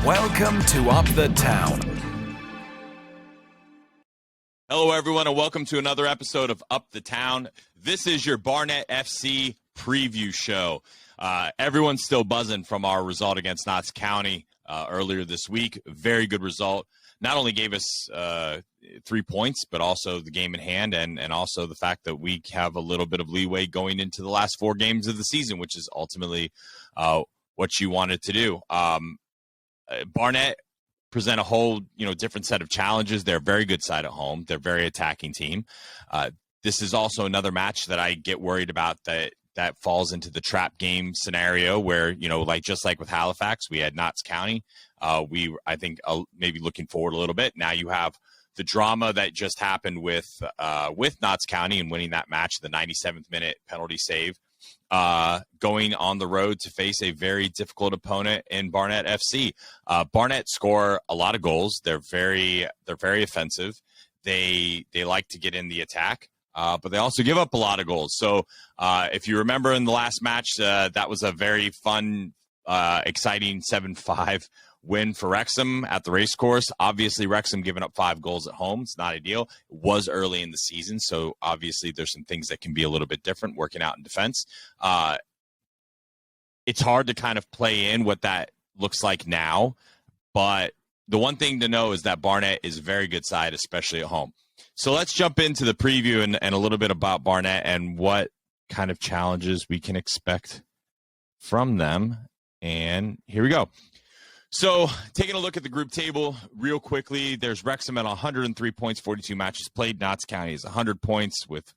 Welcome to Up the Town. Hello, everyone, and welcome to another episode of Up the Town. This is your Barnet FC preview show. Everyone's still buzzing from our result against Notts County earlier this week. Very good result. Not only gave us 3 points, but also the game in hand, and also the fact that we have a little bit of leeway going into the last 4 games of the season, which is ultimately what you wanted to do. Barnet present a whole different set of challenges. They're a very good side at home. They're a very attacking team. This is also another match that I get worried about that falls into the trap game scenario where, just like with Halifax, we had Notts County. I think maybe looking forward a little bit. Now you have the drama that just happened with Notts County and winning that match, the 97th minute penalty save, going on the road to face a very difficult opponent in Barnet FC. Barnet score a lot of goals. They're very offensive. They like to get in the attack. But they also give up a lot of goals. So if you remember in the last match, that was a very fun, exciting 7-5 win for Wrexham at the racecourse. Obviously, Wrexham giving up 5 goals at home. It's not ideal. It was early in the season, so obviously there's some things that can be a little bit different working out in defense. It's hard to kind of play in what that looks like now, but the one thing to know is that Barnet is a very good side, especially at home. So let's jump into the preview and a little bit about Barnet and what kind of challenges we can expect from them. And here we go. So taking a look at the group table real quickly, there's Wrexham at 103 points, 42 matches played. Notts County is 100 points with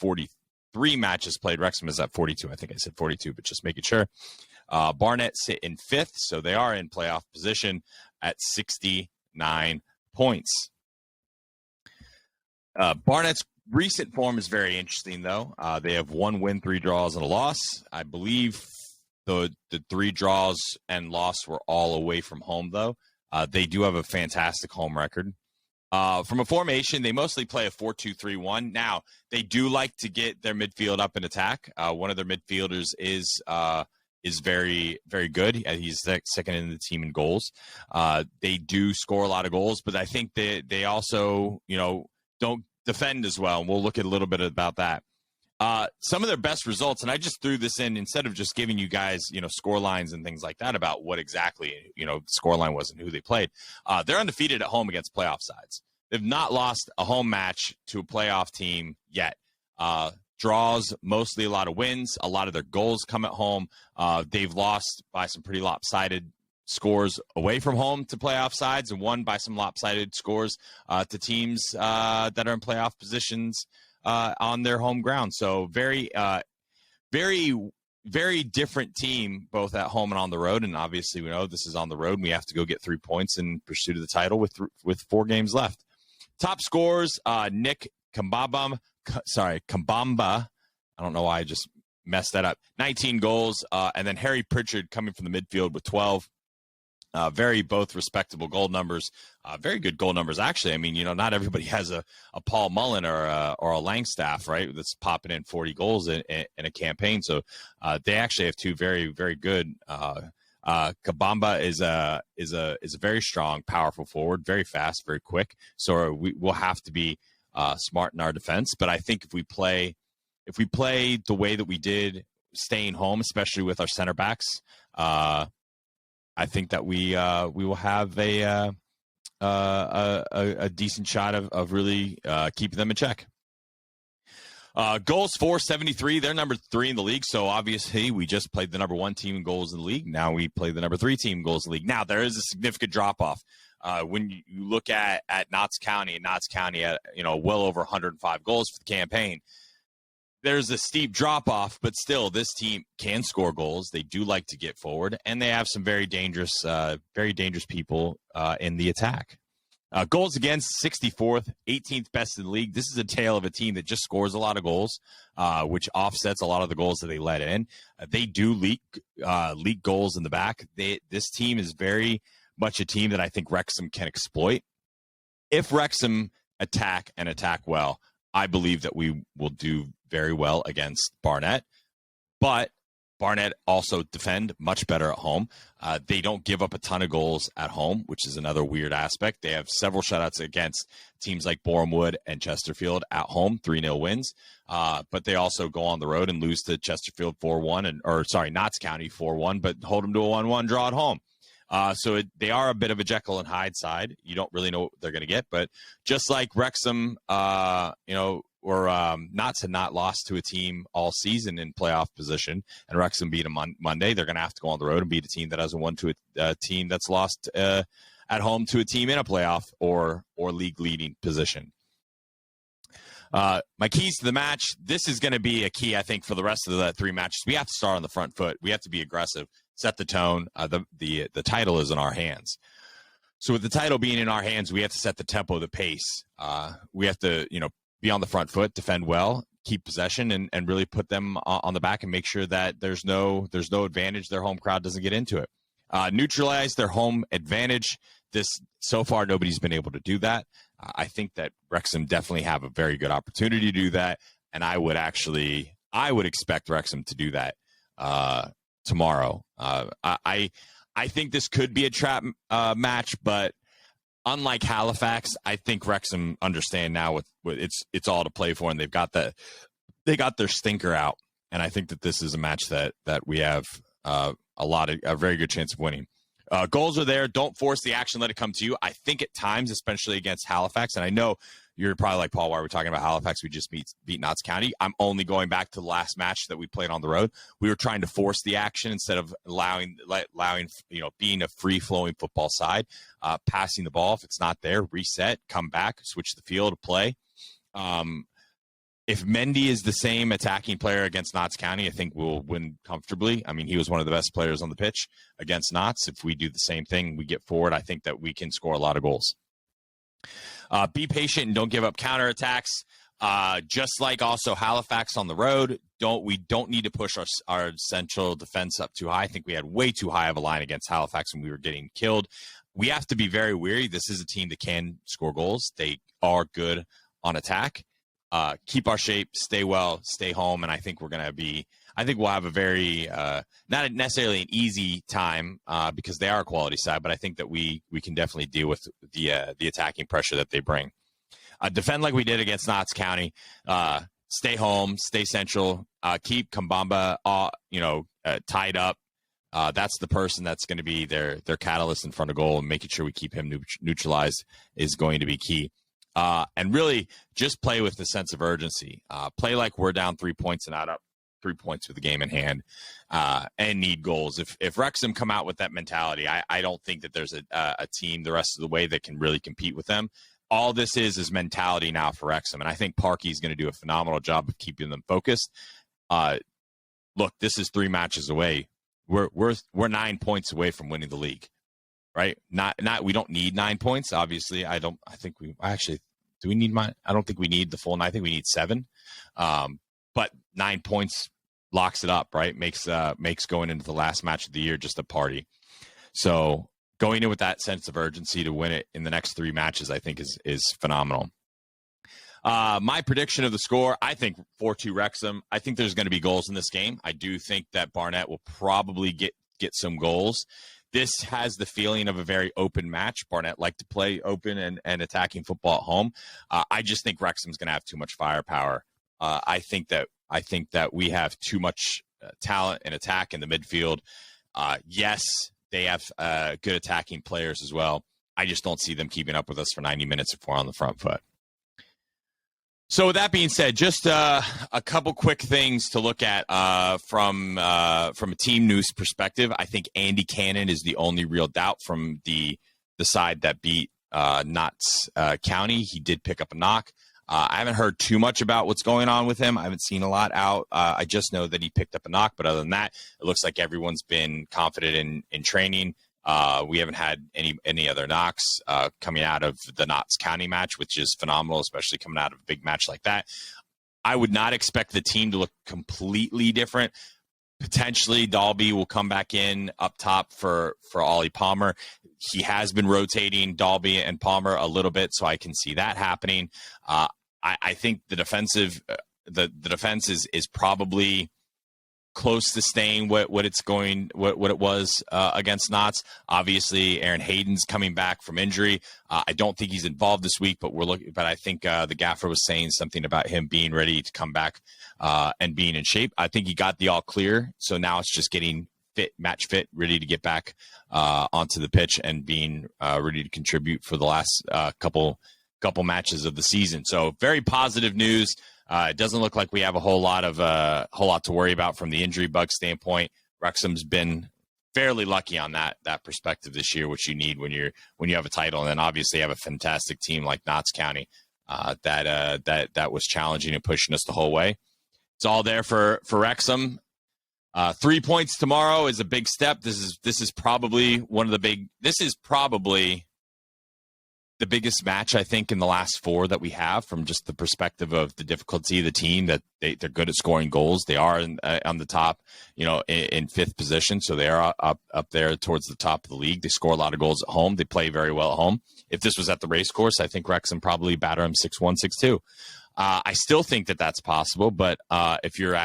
43 matches played. Wrexham is at 42. I think I said 42, but just making sure. Barnet sit in 5th, so they are in playoff position at 69 points. Barnet's recent form is very interesting, though. They have 1 win, 3 draws, and a loss. I believe the 3 draws and loss were all away from home, though. They do have a fantastic home record. From a formation, they mostly play a 4-2-3-1. Now, they do like to get their midfield up and attack. One of their midfielders is very, very good. He's second in the team in goals. They do score a lot of goals, but I think they also, don't defend as well, and we'll look at a little bit about that. Some of their best results, and I just threw this in instead of just giving you guys, score lines and things like that about what exactly, score line was and who they played. They're undefeated at home against playoff sides. They've not lost a home match to a playoff team yet. Draws, mostly a lot of wins. A lot of their goals come at home. They've lost by some pretty lopsided scores away from home to playoff sides and won by some lopsided scores to teams that are in playoff positions on their home ground. So very, very different team, both at home and on the road. And obviously we know this is on the road and we have to go get 3 points in pursuit of the title with 4 games left. Top scorers, Nick Kambamba. I don't know why I just messed that up. 19 goals. And then Harry Pritchard coming from the midfield with 12. Very both respectable goal numbers, very good goal numbers. Actually, I mean, not everybody has a Paul Mullen or a Langstaff, right? That's popping in 40 goals in a campaign. So they actually have 2 very, very good. Kabamba is a very strong, powerful forward, very fast, very quick. So we'll have to be smart in our defense. But I think if we play the way that we did, staying home, especially with our center backs, I think that we will have a decent shot of really keeping them in check. Goals for 73. They're number 3 in the league. So obviously we just played the number 1 team in goals in the league. Now we play the number 3 team in goals in the league. Now there is a significant drop off. When you look at Notts County at well over 105 goals for the campaign, there's a steep drop-off, but still, this team can score goals. They do like to get forward, and they have some very dangerous people in the attack. Goals against, 64th, 18th best in the league. This is a tale of a team that just scores a lot of goals, which offsets a lot of the goals that they let in. They do leak goals in the back. This team is very much a team that I think Wrexham can exploit. If Wrexham attack well, I believe that we will do very well against Barnet. But Barnet also defend much better at home. They don't give up a ton of goals at home, which is another weird aspect. They have several shutouts against teams like Boreham Wood and Chesterfield at home, 3-0 wins. But they also go on the road and lose to Chesterfield 4-1, Notts County 4-1, but hold them to a 1-1 draw at home. They are a bit of a Jekyll and Hyde side. You don't really know what they're going to get, but just like Wrexham, Notts had not lost to a team all season in playoff position, and Wrexham beat them on Monday. They're going to have to go on the road and beat a team that hasn't won to a team that's lost at home to a team in a playoff or league leading position. My keys to the match. This is going to be a key, I think, for the rest of the 3 matches. We have to start on the front foot. We have to be aggressive, set the tone. The title is in our hands. So with the title being in our hands, we have to set the tempo, the pace. We have to, be on the front foot, defend well, keep possession, and really put them on the back and make sure that there's no advantage. Their home crowd doesn't get into it. Neutralize their home advantage. So far, nobody's been able to do that. I think that Wrexham definitely have a very good opportunity to do that, and I would expect Wrexham to do that tomorrow. I think this could be a trap match, but unlike Halifax, I think Wrexham understand now with it's all to play for, and they got their stinker out, and I think that this is a match that we have a very good chance of winning. Goals are there. Don't force the action. Let it come to you. I think at times, especially against Halifax, and I know you're probably like, Paul, why are we talking about Halifax? We just beat Notts County. I'm only going back to the last match that we played on the road. We were trying to force the action instead of allowing being a free-flowing football side, passing the ball. If it's not there, reset, come back, switch the field, play. If Mendy is the same attacking player against Notts County, I think we'll win comfortably. I mean, he was one of the best players on the pitch against Notts. If we do the same thing, we get forward, I think that we can score a lot of goals. Be patient and don't give up counterattacks. Just like also Halifax on the road, we don't need to push our central defense up too high. I think we had way too high of a line against Halifax and we were getting killed. We have to be very wary. This is a team that can score goals. They are good on attack. Keep our shape, stay well, stay home, and I think we'll have a very not necessarily an easy time because they are a quality side, but I think that we can definitely deal with the attacking pressure that they bring. Defend like we did against Notts County. Stay home, stay central. Keep Kambamba, tied up. That's the person that's going to be their catalyst in front of goal, and making sure we keep him neutralized is going to be key. And really just play with the sense of urgency. Play like we're down 3 points and not up 3 points with the game in hand, and need goals. If Wrexham come out with that mentality, I don't think that there's a team the rest of the way that can really compete with them. All this is mentality now for Wrexham, and I think Parkey's going to do a phenomenal job of keeping them focused. Look, this is 3 matches away. We're 9 points away from winning the league. Right? We don't need 9 points. Obviously, I don't think we need the full 9. I think we need 7. But 9 points locks it up, right? Makes going into the last match of the year just a party. So going in with that sense of urgency to win it in the next 3 matches, I think is phenomenal. My prediction of the score, I think 4-2 Wrexham. I think there's going to be goals in this game. I do think that Barnet will probably get some goals. This has the feeling of a very open match. Barnet like to play open and attacking football at home. I just think Wrexham's going to have too much firepower. I think that we have too much talent and attack in the midfield. Yes, they have good attacking players as well. I just don't see them keeping up with us for 90 minutes if we're on the front foot. So with that being said, just a couple quick things to look at from a team news perspective. I think Andy Cannon is the only real doubt from the side that beat Notts County. He did pick up a knock. I haven't heard too much about what's going on with him. I haven't seen a lot out. I just know that he picked up a knock, but other than that, it looks like everyone's been confident in training. We haven't had any other knocks coming out of the Notts County match, which is phenomenal, especially coming out of a big match like that. I would not expect the team to look completely different. Potentially, Dalby will come back in up top for Ollie Palmer. He has been rotating Dalby and Palmer a little bit, so I can see that happening. I think the defense is probably close to staying what it was against Notts. Obviously, Aaron Hayden's coming back from injury. I don't think he's involved this week, but I think the gaffer was saying something about him being ready to come back and being in shape. I think he got the all clear, so now it's just getting match fit, ready to get back onto the pitch and being ready to contribute for the last couple matches of the season. So very positive news. It doesn't look like we have a whole lot to worry about from the injury bug standpoint. Wrexham's been fairly lucky on that perspective this year, which you need when you have a title, and then obviously have a fantastic team like Notts County that was challenging and pushing us the whole way. It's all there for Wrexham. 3 points tomorrow is a big step. This is probably the biggest match, I think, in the last 4 that we have, from just the perspective of the difficulty of the team, that they're good at scoring goals. They are on the top, in 5th position. So they are up there towards the top of the league. They score a lot of goals at home. They play very well at home. If this was at the race course, I think Wrexham probably batter them 6-1, 6-2. I still think that that's possible, but if you're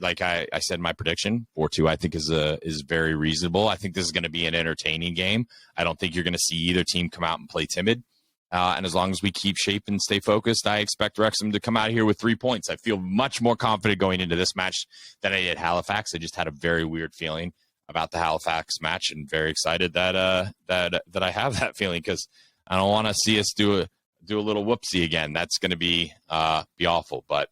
like I said, my prediction 4-2, I think is very reasonable. I think this is going to be an entertaining game. I don't think you're going to see either team come out and play timid. And as long as we keep shape and stay focused, I expect Wrexham to come out of here with 3 points. I feel much more confident going into this match than I did Halifax. I just had a very weird feeling about the Halifax match, and very excited that I have that feeling, because I don't want to see us do a little whoopsie again. That's going to be awful. But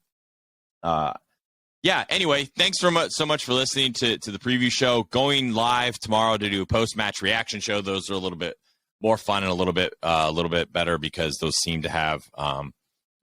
yeah, anyway, thanks so much for listening to the preview show. Going live tomorrow to do a post-match reaction show. Those are a little bit more fun and a little bit better, because those seem to have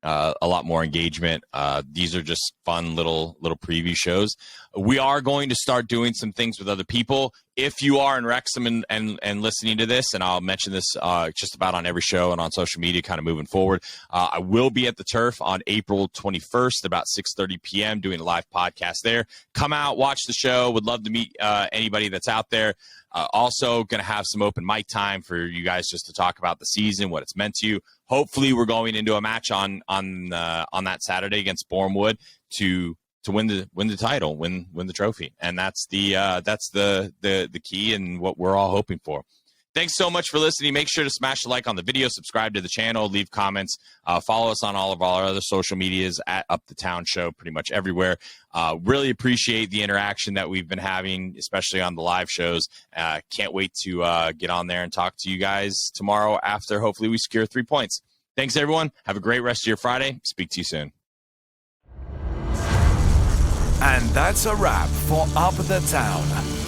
a lot more engagement. These are just fun little preview shows. We are going to start doing some things with other people. If you are in Wrexham and listening to this, and I'll mention this just about on every show and on social media kind of moving forward, I will be at the Turf on April 21st, about 6:30 p.m., doing a live podcast there. Come out, watch the show. Would love to meet anybody that's out there. Also going to have some open mic time for you guys just to talk about the season, what it's meant to you. Hopefully we're going into a match on that Saturday against Bournemouth to win the title, win the trophy. And that's the key and what we're all hoping for. Thanks so much for listening. Make sure to smash the like on the video, subscribe to the channel, leave comments, follow us on all of our other social medias at Up the Town Show, pretty much everywhere. Really appreciate the interaction that we've been having, especially on the live shows. Can't wait to get on there and talk to you guys tomorrow after hopefully we secure 3 points. Thanks, everyone. Have a great rest of your Friday. Speak to you soon. And that's a wrap for Up the Town.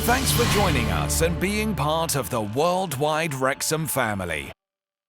Thanks for joining us and being part of the worldwide Wrexham family.